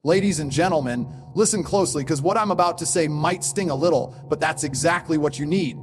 Ladies and gentlemen, listen closely because what I'm about to say might sting a little, but that's exactly what you need.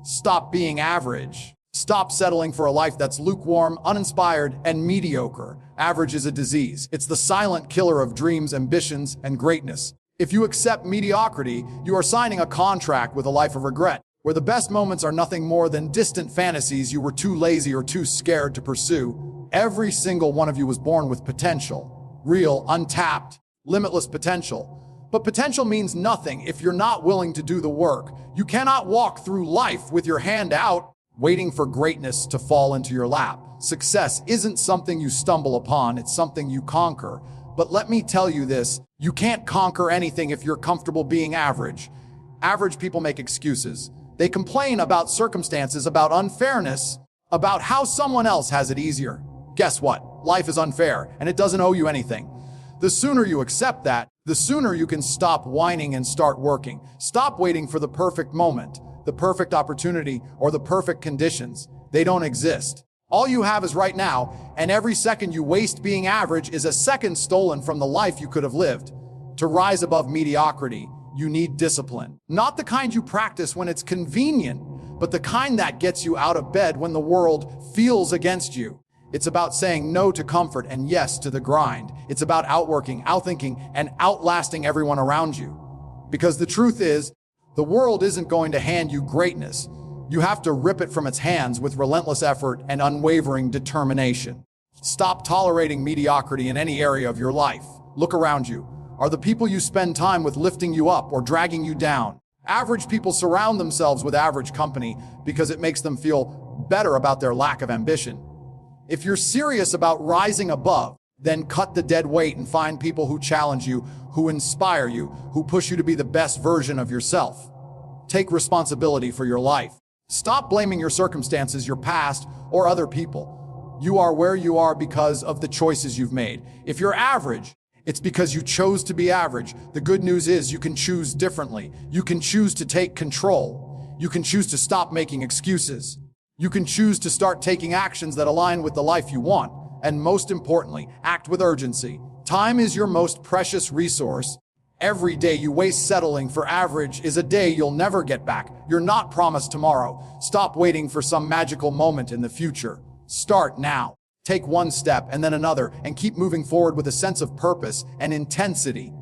Stop being average. Stop settling for a life that's lukewarm, uninspired, and mediocre. Average is a disease. It's the silent killer of dreams, ambitions, and greatness. If you accept mediocrity, you are signing a contract with a life of regret, where the best moments are nothing more than distant fantasies you were too lazy or too scared to pursue. Every single one of you was born with potential. Real, untapped, limitless potential. But potential means nothing if you're not willing to do the work. You cannot walk through life with your hand out, waiting for greatness to fall into your lap. Success isn't something you stumble upon, it's something you conquer. But let me tell you this, you can't conquer anything if you're comfortable being average. Average people make excuses. They complain about circumstances, about unfairness, about how someone else has it easier. Guess what? Life is unfair, and it doesn't owe you anything. The sooner you accept that, the sooner you can stop whining and start working. Stop waiting for the perfect moment, the perfect opportunity, or the perfect conditions. They don't exist. All you have is right now, and every second you waste being average is a second stolen from the life you could have lived. To rise above mediocrity, you need discipline. Not the kind you practice when it's convenient, but the kind that gets you out of bed when the world feels against you. It's about saying no to comfort and yes to the grind. It's about outworking, outthinking, and outlasting everyone around you. Because the truth is, the world isn't going to hand you greatness. You have to rip it from its hands with relentless effort and unwavering determination. Stop tolerating mediocrity in any area of your life. Look around you. Are the people you spend time with lifting you up or dragging you down? Average people surround themselves with average company because it makes them feel better about their lack of ambition. If you're serious about rising above, then cut the dead weight and find people who challenge you, who inspire you, who push you to be the best version of yourself. Take responsibility for your life. Stop blaming your circumstances, your past, or other people. You are where you are because of the choices you've made. If you're average, it's because you chose to be average. The good news is you can choose differently. You can choose to take control. You can choose to stop making excuses. You can choose to start taking actions that align with the life you want. And most importantly, act with urgency. Time is your most precious resource. Every day you waste settling for average is a day you'll never get back. You're not promised tomorrow. Stop waiting for some magical moment in the future. Start now. Take one step and then another and keep moving forward with a sense of purpose and intensity.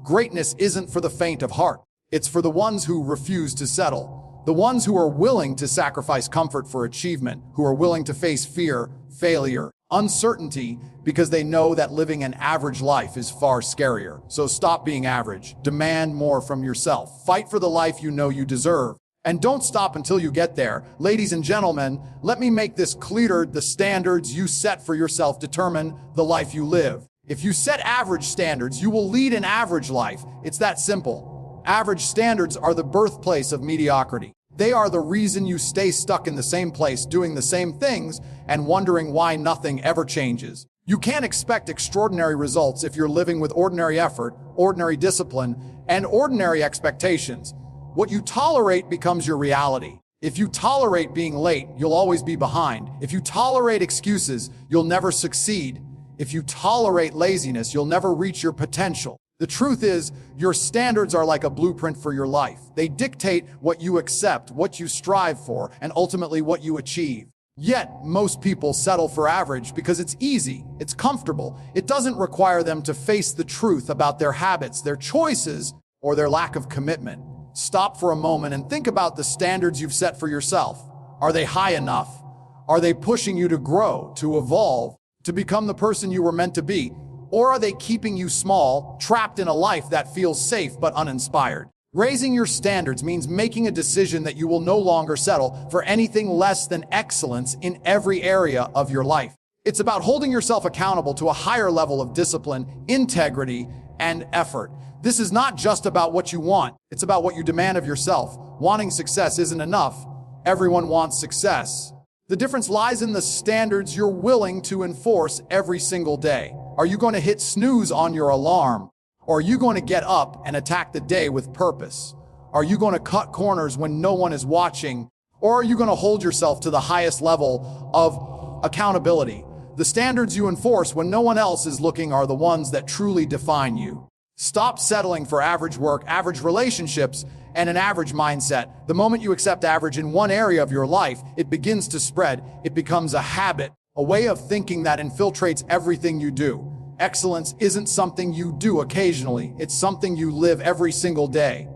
Greatness isn't for the faint of heart. It's for the ones who refuse to settle. The ones who are willing to sacrifice comfort for achievement, who are willing to face fear, failure, uncertainty, because they know that living an average life is far scarier. So stop being average. Demand more from yourself. Fight for the life you know you deserve. And don't stop until you get there. Ladies and gentlemen, let me make this clear. The standards you set for yourself determine the life you live. If you set average standards, you will lead an average life. It's that simple. Average standards are the birthplace of mediocrity. They are the reason you stay stuck in the same place, doing the same things, and wondering why nothing ever changes. You can't expect extraordinary results if you're living with ordinary effort, ordinary discipline, and ordinary expectations. What you tolerate becomes your reality. If you tolerate being late, you'll always be behind. If you tolerate excuses, you'll never succeed. If you tolerate laziness, you'll never reach your potential. The truth is, your standards are like a blueprint for your life. They dictate what you accept, what you strive for, and ultimately what you achieve. Yet, most people settle for average because it's easy, it's comfortable. It doesn't require them to face the truth about their habits, their choices, or their lack of commitment. Stop for a moment and think about the standards you've set for yourself. Are they high enough? Are they pushing you to grow, to evolve, to become the person you were meant to be? Or are they keeping you small, trapped in a life that feels safe but uninspired? Raising your standards means making a decision that you will no longer settle for anything less than excellence in every area of your life. It's about holding yourself accountable to a higher level of discipline, integrity, and effort. This is not just about what you want. It's about what you demand of yourself. Wanting success isn't enough. Everyone wants success. The difference lies in the standards you're willing to enforce every single day. Are you going to hit snooze on your alarm? Or are you going to get up and attack the day with purpose? Are you going to cut corners when no one is watching? Or are you going to hold yourself to the highest level of accountability? The standards you enforce when no one else is looking are the ones that truly define you. Stop settling for average work, average relationships, and an average mindset. The moment you accept average in one area of your life, it begins to spread. It becomes a habit, a way of thinking that infiltrates everything you do. Excellence isn't something you do occasionally. It's something you live every single day.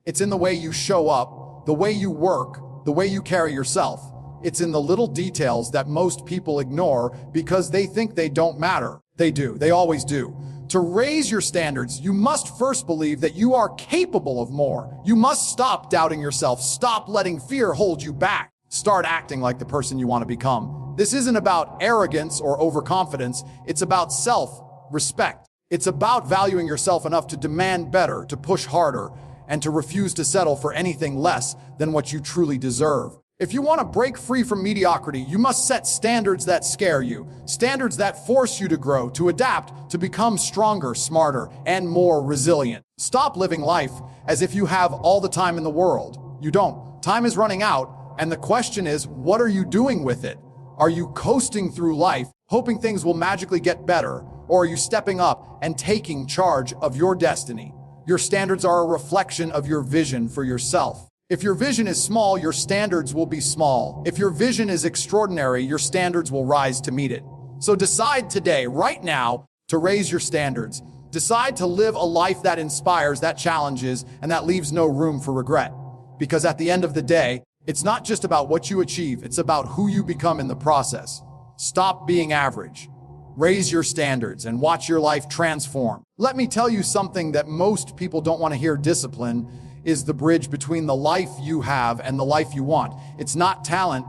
It's in the way you show up, the way you work, the way you carry yourself. It's in the little details that most people ignore because they think they don't matter. They do. They always do. To raise your standards, you must first believe that you are capable of more. You must stop doubting yourself. Stop letting fear hold you back. Start acting like the person you want to become. This isn't about arrogance or overconfidence. It's about self-respect. It's about valuing yourself enough to demand better, to push harder, and to refuse to settle for anything less than what you truly deserve. If you want to break free from mediocrity, you must set standards that scare you, standards that force you to grow, to adapt, to become stronger, smarter, and more resilient. Stop living life as if you have all the time in the world. You don't. Time is running out, and the question is, what are you doing with it? Are you coasting through life, hoping things will magically get better, or are you stepping up and taking charge of your destiny? Your standards are a reflection of your vision for yourself. If your vision is small, your standards will be small. If your vision is extraordinary, your standards will rise to meet it. So decide today, right now, to raise your standards. Decide to live a life that inspires, that challenges, and that leaves no room for regret. Because at the end of the day, it's not just about what you achieve, it's about who you become in the process. Stop being average. Raise your standards and watch your life transform. Let me tell you something that most people don't want to hear. Discipline is the bridge between the life you have and the life you want. It's not talent,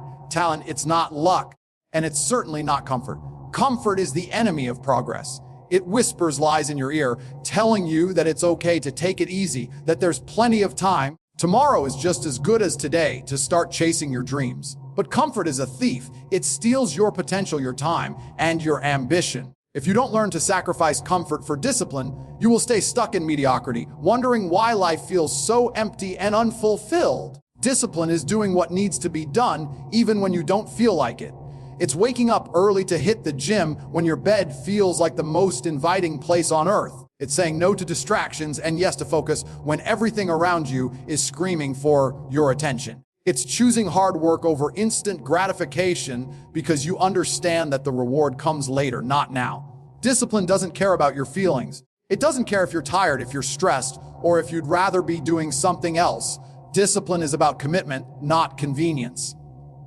it's not luck, and it's certainly not comfort. Comfort is the enemy of progress. It whispers lies in your ear, telling you that it's okay to take it easy, that there's plenty of time. Tomorrow is just as good as today to start chasing your dreams. But comfort is a thief. It steals your potential, your time, and your ambition. If you don't learn to sacrifice comfort for discipline, you will stay stuck in mediocrity, wondering why life feels so empty and unfulfilled. Discipline is doing what needs to be done, even when you don't feel like it. It's waking up early to hit the gym when your bed feels like the most inviting place on earth. It's saying no to distractions and yes to focus when everything around you is screaming for your attention. It's choosing hard work over instant gratification because you understand that the reward comes later, not now. Discipline doesn't care about your feelings. It doesn't care if you're tired, if you're stressed, or if you'd rather be doing something else. Discipline is about commitment, not convenience.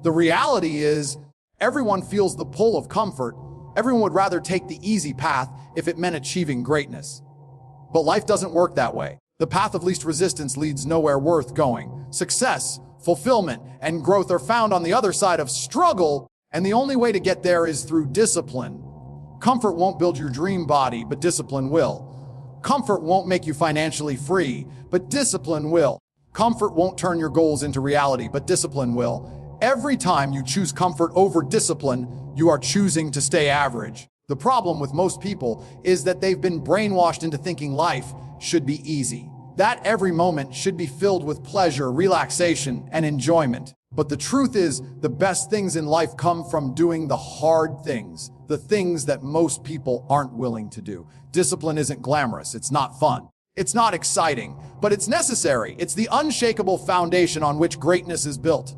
The reality is, everyone feels the pull of comfort. Everyone would rather take the easy path if it meant achieving greatness. But life doesn't work that way. The path of least resistance leads nowhere worth going. Success, fulfillment, and growth are found on the other side of struggle, and the only way to get there is through discipline. Comfort won't build your dream body, but discipline will. Comfort won't make you financially free, but discipline will. Comfort won't turn your goals into reality, but discipline will. Every time you choose comfort over discipline, you are choosing to stay average. The problem with most people is that they've been brainwashed into thinking life should be easy, that every moment should be filled with pleasure, relaxation, and enjoyment. But the truth is, the best things in life come from doing the hard things, the things that most people aren't willing to do. Discipline isn't glamorous, it's not fun, it's not exciting, but it's necessary. It's the unshakable foundation on which greatness is built.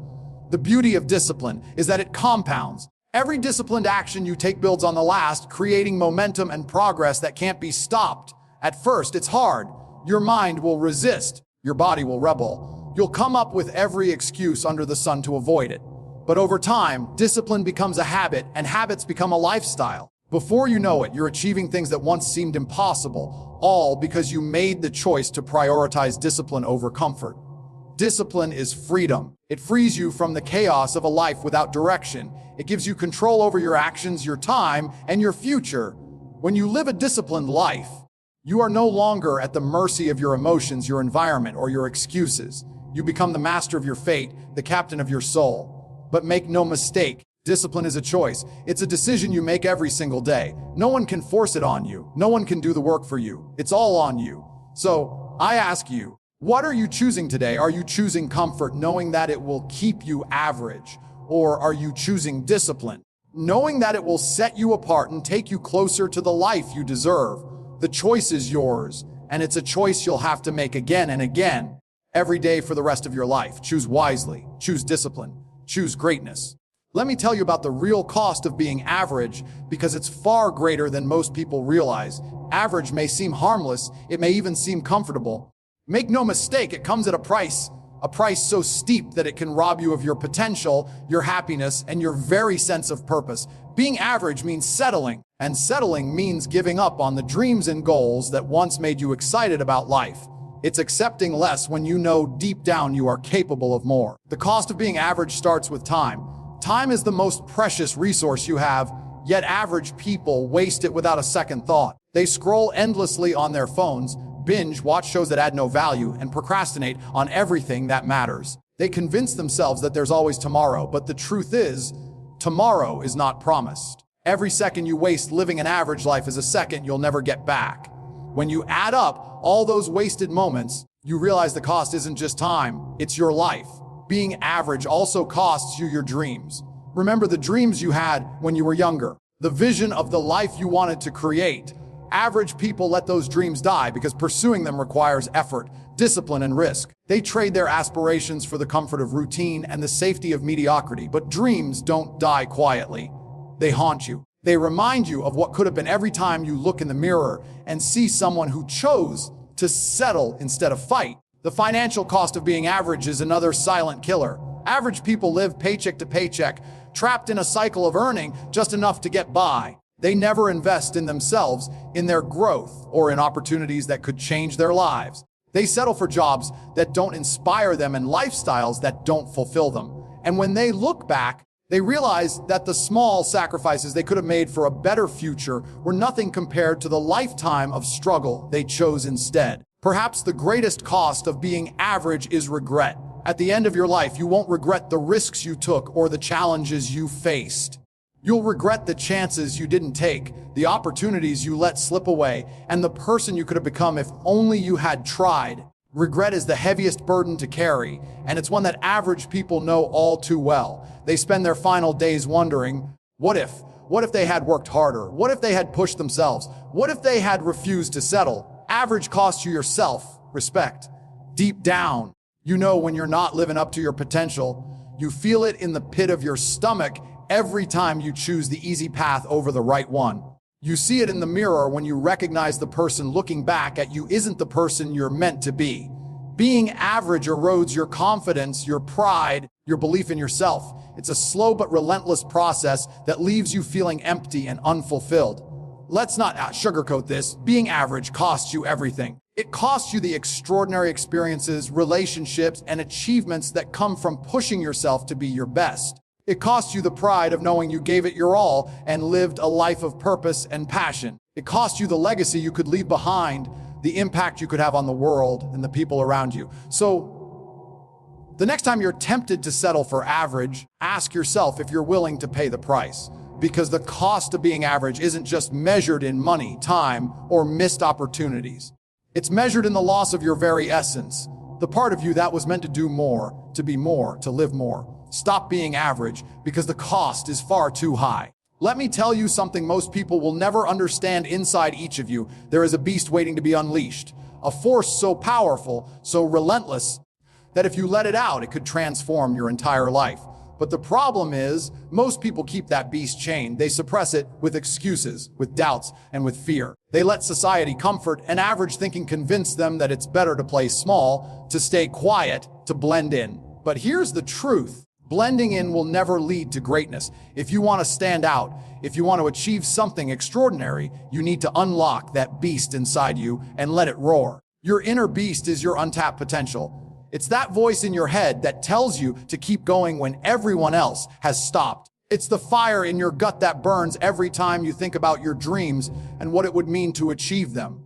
The beauty of discipline is that it compounds. Every disciplined action you take builds on the last, creating momentum and progress that can't be stopped. At first, it's hard. Your mind will resist. Your body will rebel. You'll come up with every excuse under the sun to avoid it. But over time, discipline becomes a habit, and habits become a lifestyle. Before you know it, you're achieving things that once seemed impossible, all because you made the choice to prioritize discipline over comfort. Discipline is freedom. It frees you from the chaos of a life without direction. It gives you control over your actions, your time, and your future. When you live a disciplined life, you are no longer at the mercy of your emotions, your environment, or your excuses. You become the master of your fate, the captain of your soul. But make no mistake, discipline is a choice. It's a decision you make every single day. No one can force it on you. No one can do the work for you. It's all on you. So I ask you, what are you choosing today? Are you choosing comfort knowing that it will keep you average? Or are you choosing discipline, knowing that it will set you apart and take you closer to the life you deserve. The choice is yours, and it's a choice you'll have to make again and again, every day for the rest of your life. Choose wisely, choose discipline, choose greatness. Let me tell you about the real cost of being average, because it's far greater than most people realize. Average may seem harmless, it may even seem comfortable. Make no mistake, it comes at a price so steep that it can rob you of your potential, your happiness, and your very sense of purpose. Being average means settling, and settling means giving up on the dreams and goals that once made you excited about life. It's accepting less when you know deep down you are capable of more. The cost of being average starts with time. Time is the most precious resource you have, yet average people waste it without a second thought. They scroll endlessly on their phones, binge, watch shows that add no value, and procrastinate on everything that matters. They convince themselves that there's always tomorrow, but the truth is, tomorrow is not promised. Every second you waste living an average life is a second you'll never get back. When you add up all those wasted moments, you realize the cost isn't just time, it's your life. Being average also costs you your dreams. Remember the dreams you had when you were younger, the vision of the life you wanted to create. Average people let those dreams die because pursuing them requires effort, discipline, and risk. They trade their aspirations for the comfort of routine and the safety of mediocrity. But dreams don't die quietly. They haunt you. They remind you of what could have been every time you look in the mirror and see someone who chose to settle instead of fight. The financial cost of being average is another silent killer. Average people live paycheck to paycheck, trapped in a cycle of earning just enough to get by. They never invest in themselves, in their growth, or in opportunities that could change their lives. They settle for jobs that don't inspire them and lifestyles that don't fulfill them. And when they look back, they realize that the small sacrifices they could have made for a better future were nothing compared to the lifetime of struggle they chose instead. Perhaps the greatest cost of being average is regret. At the end of your life, you won't regret the risks you took or the challenges you faced. You'll regret the chances you didn't take, the opportunities you let slip away, and the person you could have become if only you had tried. Regret is the heaviest burden to carry, and it's one that average people know all too well. They spend their final days wondering, what if? What if they had worked harder? What if they had pushed themselves? What if they had refused to settle? Average costs you your self-respect. Deep down, you know when you're not living up to your potential. You feel it in the pit of your stomach every time you choose the easy path over the right one. You see it in the mirror when you recognize the person looking back at you isn't the person you're meant to be. Being average erodes your confidence, your pride, your belief in yourself. It's a slow but relentless process that leaves you feeling empty and unfulfilled. Let's not sugarcoat this. Being average costs you everything. It costs you the extraordinary experiences, relationships, and achievements that come from pushing yourself to be your best. It costs you the pride of knowing you gave it your all and lived a life of purpose and passion. It costs you the legacy you could leave behind, the impact you could have on the world and the people around you. So, the next time you're tempted to settle for average, ask yourself if you're willing to pay the price. Because the cost of being average isn't just measured in money, time, or missed opportunities. It's measured in the loss of your very essence, the part of you that was meant to do more, to be more, to live more. Stop being average because the cost is far too high. Let me tell you something most people will never understand. Inside each of you, there is a beast waiting to be unleashed. A force so powerful, so relentless, that if you let it out, it could transform your entire life. But the problem is, most people keep that beast chained. They suppress it with excuses, with doubts, and with fear. They let society comfort and average thinking convince them that it's better to play small, to stay quiet, to blend in. But here's the truth. Blending in will never lead to greatness. If you want to stand out, if you want to achieve something extraordinary, you need to unlock that beast inside you and let it roar. Your inner beast is your untapped potential. It's that voice in your head that tells you to keep going when everyone else has stopped. It's the fire in your gut that burns every time you think about your dreams and what it would mean to achieve them.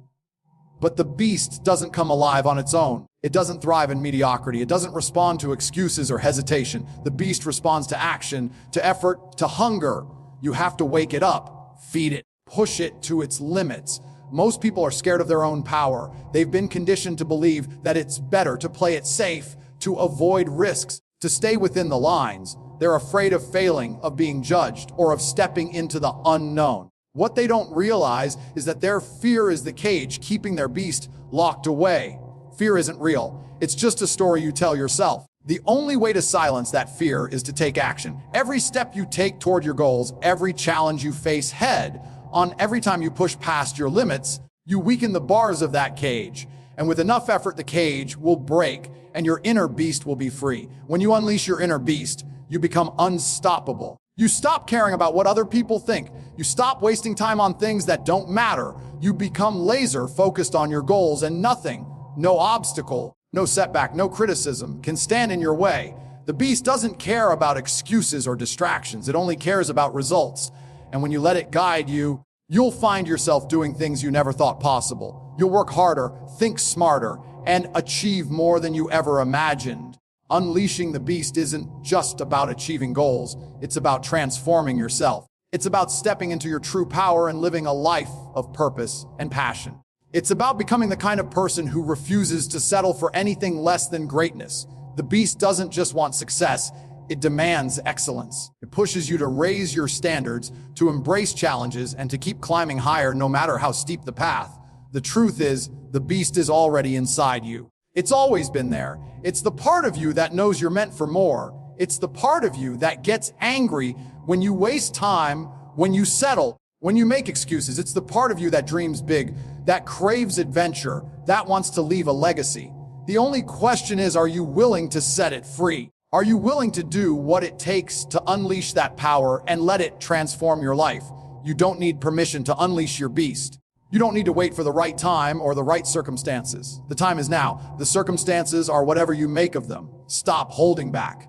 But the beast doesn't come alive on its own. It doesn't thrive in mediocrity. It doesn't respond to excuses or hesitation. The beast responds to action, to effort, to hunger. You have to wake it up, feed it, push it to its limits. Most people are scared of their own power. They've been conditioned to believe that it's better to play it safe, to avoid risks, to stay within the lines. They're afraid of failing, of being judged, or of stepping into the unknown. What they don't realize is that their fear is the cage keeping their beast locked away. Fear isn't real. It's just a story you tell yourself. The only way to silence that fear is to take action. Every step you take toward your goals, every challenge you face head on, every time you push past your limits, you weaken the bars of that cage. And with enough effort, the cage will break and your inner beast will be free. When you unleash your inner beast, you become unstoppable. You stop caring about what other people think. You stop wasting time on things that don't matter. You become laser focused on your goals, and nothing, no obstacle, no setback, no criticism can stand in your way. The beast doesn't care about excuses or distractions. It only cares about results. And when you let it guide you, you'll find yourself doing things you never thought possible. You'll work harder, think smarter, and achieve more than you ever imagined. Unleashing the beast isn't just about achieving goals. It's about transforming yourself. It's about stepping into your true power and living a life of purpose and passion. It's about becoming the kind of person who refuses to settle for anything less than greatness. The beast doesn't just want success, it demands excellence. It pushes you to raise your standards, to embrace challenges, and to keep climbing higher no matter how steep the path. The truth is, the beast is already inside you. It's always been there. It's the part of you that knows you're meant for more. It's the part of you that gets angry when you waste time, when you settle, when you make excuses. It's the part of you that dreams big, that craves adventure, that wants to leave a legacy. The only question is, are you willing to set it free? Are you willing to do what it takes to unleash that power and let it transform your life? You don't need permission to unleash your beast. You don't need to wait for the right time or the right circumstances. The time is now. The circumstances are whatever you make of them. Stop holding back.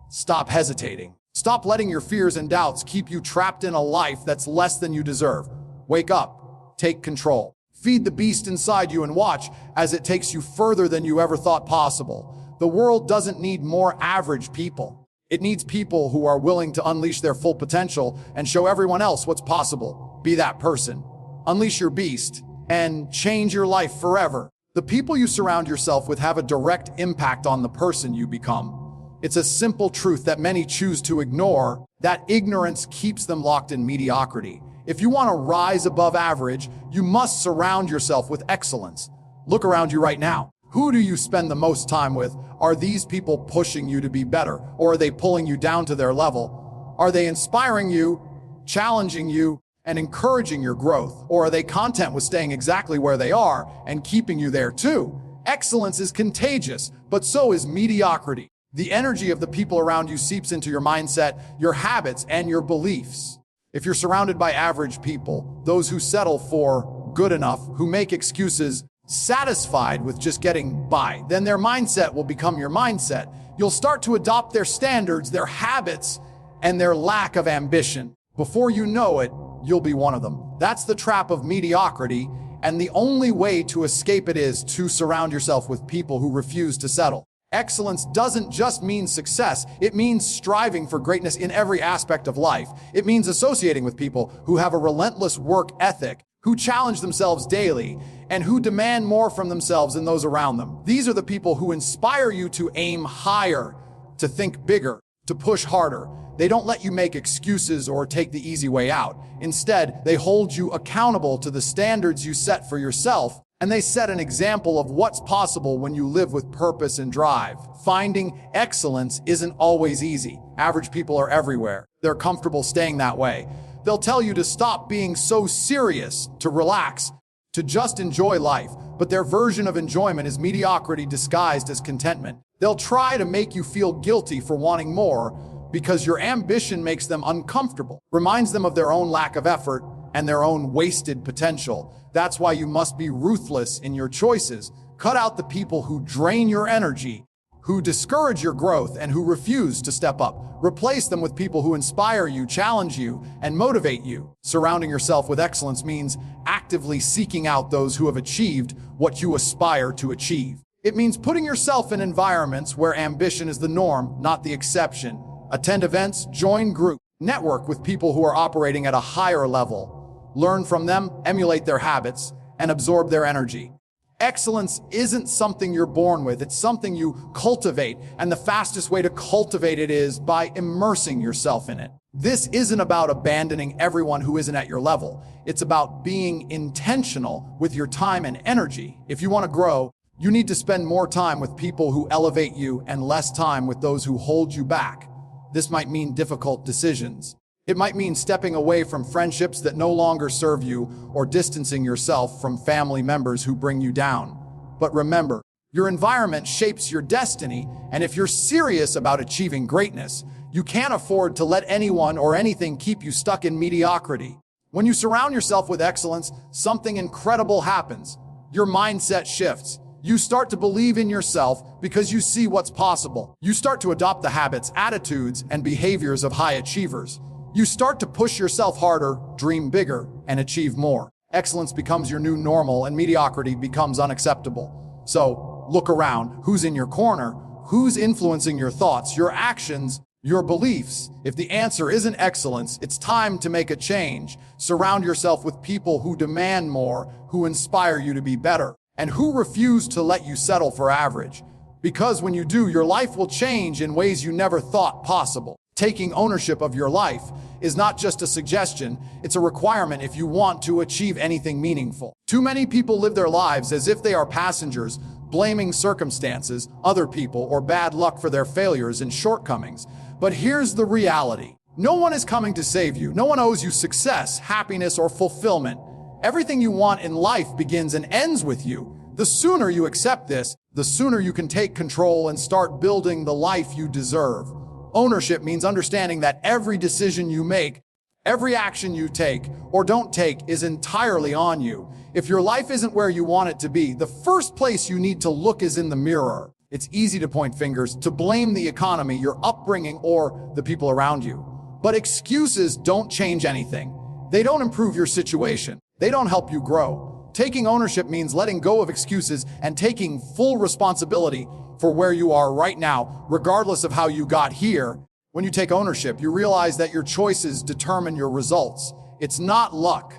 Stop hesitating. Stop letting your fears and doubts keep you trapped in a life that's less than you deserve. Wake up. Take control. Feed the beast inside you and watch as it takes you further than you ever thought possible. The world doesn't need more average people. It needs people who are willing to unleash their full potential and show everyone else what's possible. Be that person. Unleash your beast and change your life forever. The people you surround yourself with have a direct impact on the person you become. It's a simple truth that many choose to ignore, that ignorance keeps them locked in mediocrity. If you want to rise above average, you must surround yourself with excellence. Look around you right now. Who do you spend the most time with? Are these people pushing you to be better, or are they pulling you down to their level? Are they inspiring you, challenging you, and encouraging your growth? Or are they content with staying exactly where they are and keeping you there too? Excellence is contagious, but so is mediocrity. The energy of the people around you seeps into your mindset, your habits, and your beliefs. If you're surrounded by average people, those who settle for good enough, who make excuses, satisfied with just getting by, then their mindset will become your mindset. You'll start to adopt their standards, their habits, and their lack of ambition. Before you know it, you'll be one of them. That's the trap of mediocrity, and the only way to escape it is to surround yourself with people who refuse to settle. Excellence doesn't just mean success. It means striving for greatness in every aspect of life. It means associating with people who have a relentless work ethic, who challenge themselves daily, and who demand more from themselves and those around them. These are the people who inspire you to aim higher, to think bigger, to push harder. They don't let you make excuses or take the easy way out. Instead, they hold you accountable to the standards you set for yourself, and they set an example of what's possible when you live with purpose and drive. Finding excellence isn't always easy. Average people are everywhere. They're comfortable staying that way. They'll tell you to stop being so serious, to relax, to just enjoy life. But their version of enjoyment is mediocrity disguised as contentment. They'll try to make you feel guilty for wanting more because your ambition makes them uncomfortable, reminds them of their own lack of effort and their own wasted potential. That's why you must be ruthless in your choices. Cut out the people who drain your energy, who discourage your growth, and who refuse to step up. Replace them with people who inspire you, challenge you, and motivate you. Surrounding yourself with excellence means actively seeking out those who have achieved what you aspire to achieve. It means putting yourself in environments where ambition is the norm, not the exception. Attend events, join groups, network with people who are operating at a higher level. Learn from them, emulate their habits, and absorb their energy. Excellence isn't something you're born with, it's something you cultivate, and the fastest way to cultivate it is by immersing yourself in it. This isn't about abandoning everyone who isn't at your level. It's about being intentional with your time and energy. If you want to grow, you need to spend more time with people who elevate you and less time with those who hold you back. This might mean difficult decisions. It might mean stepping away from friendships that no longer serve you or distancing yourself from family members who bring you down. But remember, your environment shapes your destiny, and if you're serious about achieving greatness, you can't afford to let anyone or anything keep you stuck in mediocrity. When you surround yourself with excellence, something incredible happens. Your mindset shifts. You start to believe in yourself because you see what's possible. You start to adopt the habits, attitudes, and behaviors of high achievers. You start to push yourself harder, dream bigger, and achieve more. Excellence becomes your new normal, and mediocrity becomes unacceptable. So, look around. Who's in your corner? Who's influencing your thoughts, your actions, your beliefs? If the answer isn't excellence, it's time to make a change. Surround yourself with people who demand more, who inspire you to be better, and who refuse to let you settle for average. Because when you do, your life will change in ways you never thought possible. Taking ownership of your life is not just a suggestion, it's a requirement if you want to achieve anything meaningful. Too many people live their lives as if they are passengers, blaming circumstances, other people, or bad luck for their failures and shortcomings. But here's the reality. No one is coming to save you. No one owes you success, happiness, or fulfillment. Everything you want in life begins and ends with you. The sooner you accept this, the sooner you can take control and start building the life you deserve. Ownership means understanding that every decision you make, every action you take or don't take is entirely on you. If your life isn't where you want it to be, the first place you need to look is in the mirror. It's easy to point fingers, to blame the economy, your upbringing, or the people around you. But excuses don't change anything. They don't improve your situation. They don't help you grow. Taking ownership means letting go of excuses and taking full responsibility for where you are right now, regardless of how you got here. When you take ownership, you realize that your choices determine your results. It's not luck.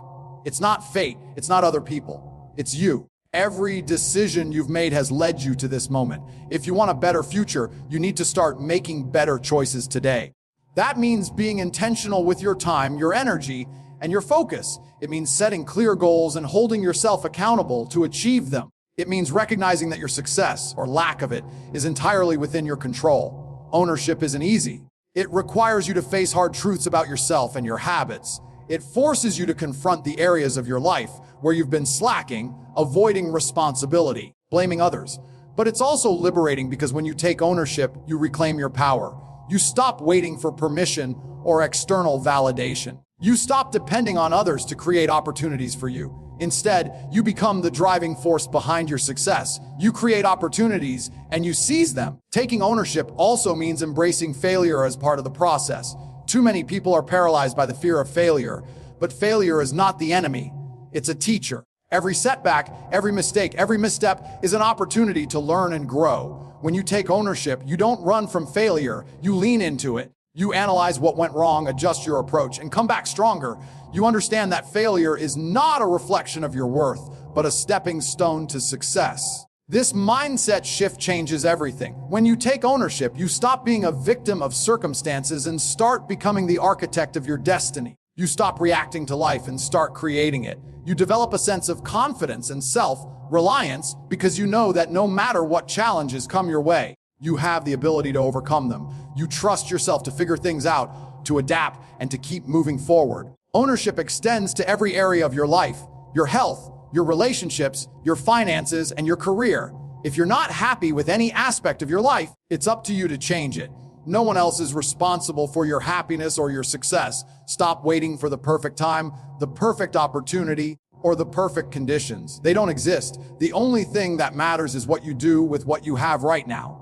It's not fate. It's not other people. It's you. Every decision you've made has led you to this moment. If you want a better future, you need to start making better choices today. That means being intentional with your time, your energy, and your focus. It means setting clear goals and holding yourself accountable to achieve them. It means recognizing that your success, or lack of it, is entirely within your control. Ownership isn't easy. It requires you to face hard truths about yourself and your habits. It forces you to confront the areas of your life where you've been slacking, avoiding responsibility, blaming others. But it's also liberating because when you take ownership, you reclaim your power. You stop waiting for permission or external validation. You stop depending on others to create opportunities for you. Instead, you become the driving force behind your success. You create opportunities and you seize them. Taking ownership also means embracing failure as part of the process. Too many people are paralyzed by the fear of failure, but failure is not the enemy. It's a teacher. Every setback, every mistake, every misstep is an opportunity to learn and grow. When you take ownership, you don't run from failure, you lean into it. You analyze what went wrong, adjust your approach, and come back stronger. You understand that failure is not a reflection of your worth, but a stepping stone to success. This mindset shift changes everything. When you take ownership, you stop being a victim of circumstances and start becoming the architect of your destiny. You stop reacting to life and start creating it. You develop a sense of confidence and self-reliance because you know that no matter what challenges come your way, you have the ability to overcome them. You trust yourself to figure things out, to adapt, and to keep moving forward. Ownership extends to every area of your life, your health, your relationships, your finances, and your career. If you're not happy with any aspect of your life, it's up to you to change it. No one else is responsible for your happiness or your success. Stop waiting for the perfect time, the perfect opportunity, or the perfect conditions. They don't exist. The only thing that matters is what you do with what you have right now.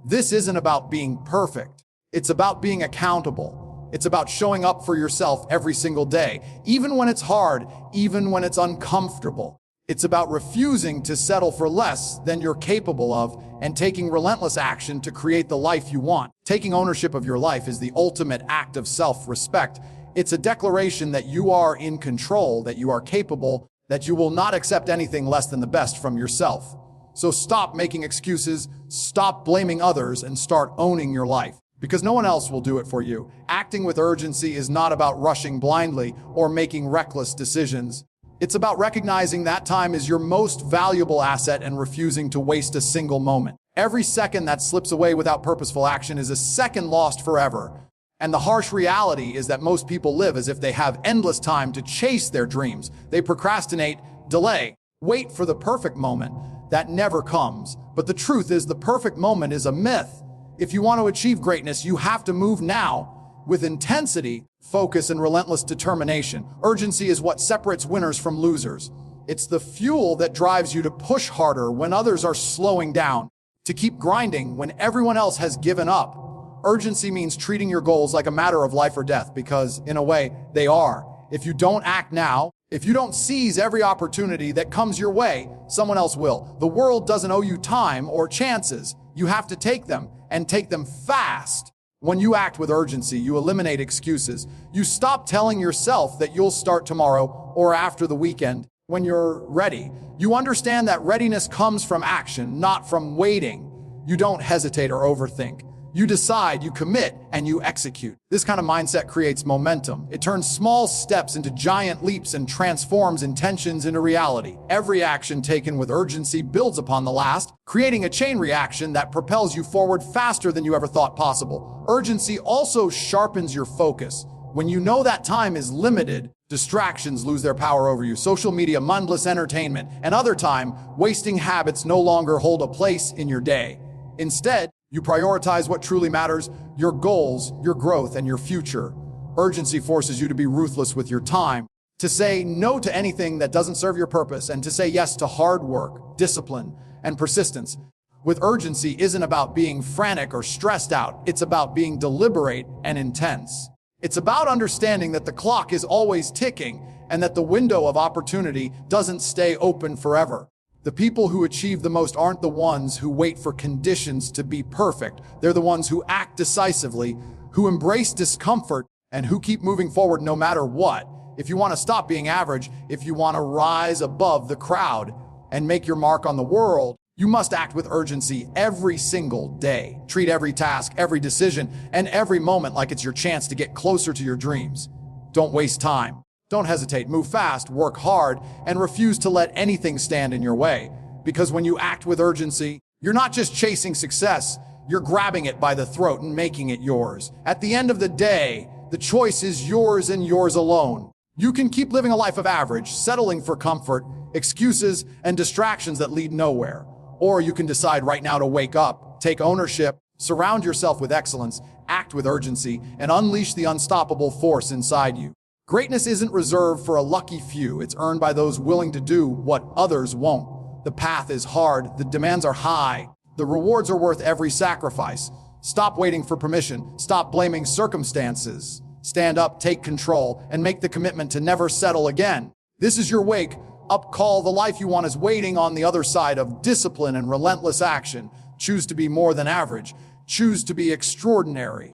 This isn't about being perfect. It's about being accountable. It's about showing up for yourself every single day, even when it's hard, even when it's uncomfortable. It's about refusing to settle for less than you're capable of and taking relentless action to create the life you want. Taking ownership of your life is the ultimate act of self-respect. It's a declaration that you are in control, that you are capable, that you will not accept anything less than the best from yourself. So stop making excuses, stop blaming others, and start owning your life. Because no one else will do it for you. Acting with urgency is not about rushing blindly or making reckless decisions. It's about recognizing that time is your most valuable asset and refusing to waste a single moment. Every second that slips away without purposeful action is a second lost forever. And the harsh reality is that most people live as if they have endless time to chase their dreams. They procrastinate, delay, wait for the perfect moment that never comes. But the truth is, the perfect moment is a myth. If you want to achieve greatness, you have to move now with intensity, focus, and relentless determination. Urgency is what separates winners from losers. It's the fuel that drives you to push harder when others are slowing down, to keep grinding when everyone else has given up. Urgency means treating your goals like a matter of life or death, because, in a way, they are. If you don't act now, if you don't seize every opportunity that comes your way, someone else will. The world doesn't owe you time or chances. You have to take them, and take them fast. When you act with urgency, you eliminate excuses. You stop telling yourself that you'll start tomorrow or after the weekend when you're ready. You understand that readiness comes from action, not from waiting. You don't hesitate or overthink. You decide, you commit, and you execute. This kind of mindset creates momentum. It turns small steps into giant leaps and transforms intentions into reality. Every action taken with urgency builds upon the last, creating a chain reaction that propels you forward faster than you ever thought possible. Urgency also sharpens your focus. When you know that time is limited, distractions lose their power over you. Social media, mindless entertainment, and other time-wasting habits no longer hold a place in your day. Instead, you prioritize what truly matters: your goals, your growth, and your future. Urgency forces you to be ruthless with your time, to say no to anything that doesn't serve your purpose, and to say yes to hard work, discipline, and persistence. With urgency isn't about being frantic or stressed out. It's about being deliberate and intense. It's about understanding that the clock is always ticking and that the window of opportunity doesn't stay open forever. The people who achieve the most aren't the ones who wait for conditions to be perfect. They're the ones who act decisively, who embrace discomfort, and who keep moving forward no matter what. If you want to stop being average, if you want to rise above the crowd and make your mark on the world, you must act with urgency every single day. Treat every task, every decision, and every moment like it's your chance to get closer to your dreams. Don't waste time. Don't hesitate, move fast, work hard, and refuse to let anything stand in your way. Because when you act with urgency, you're not just chasing success, you're grabbing it by the throat and making it yours. At the end of the day, the choice is yours and yours alone. You can keep living a life of average, settling for comfort, excuses, and distractions that lead nowhere. Or you can decide right now to wake up, take ownership, surround yourself with excellence, act with urgency, and unleash the unstoppable force inside you. Greatness isn't reserved for a lucky few. It's earned by those willing to do what others won't. The path is hard, the demands are high, the rewards are worth every sacrifice. Stop waiting for permission. Stop blaming circumstances. Stand up, take control, and make the commitment to never settle again. This is your wake up call. The life you want is waiting on the other side of discipline and relentless action. Choose to be more than average. Choose to be extraordinary.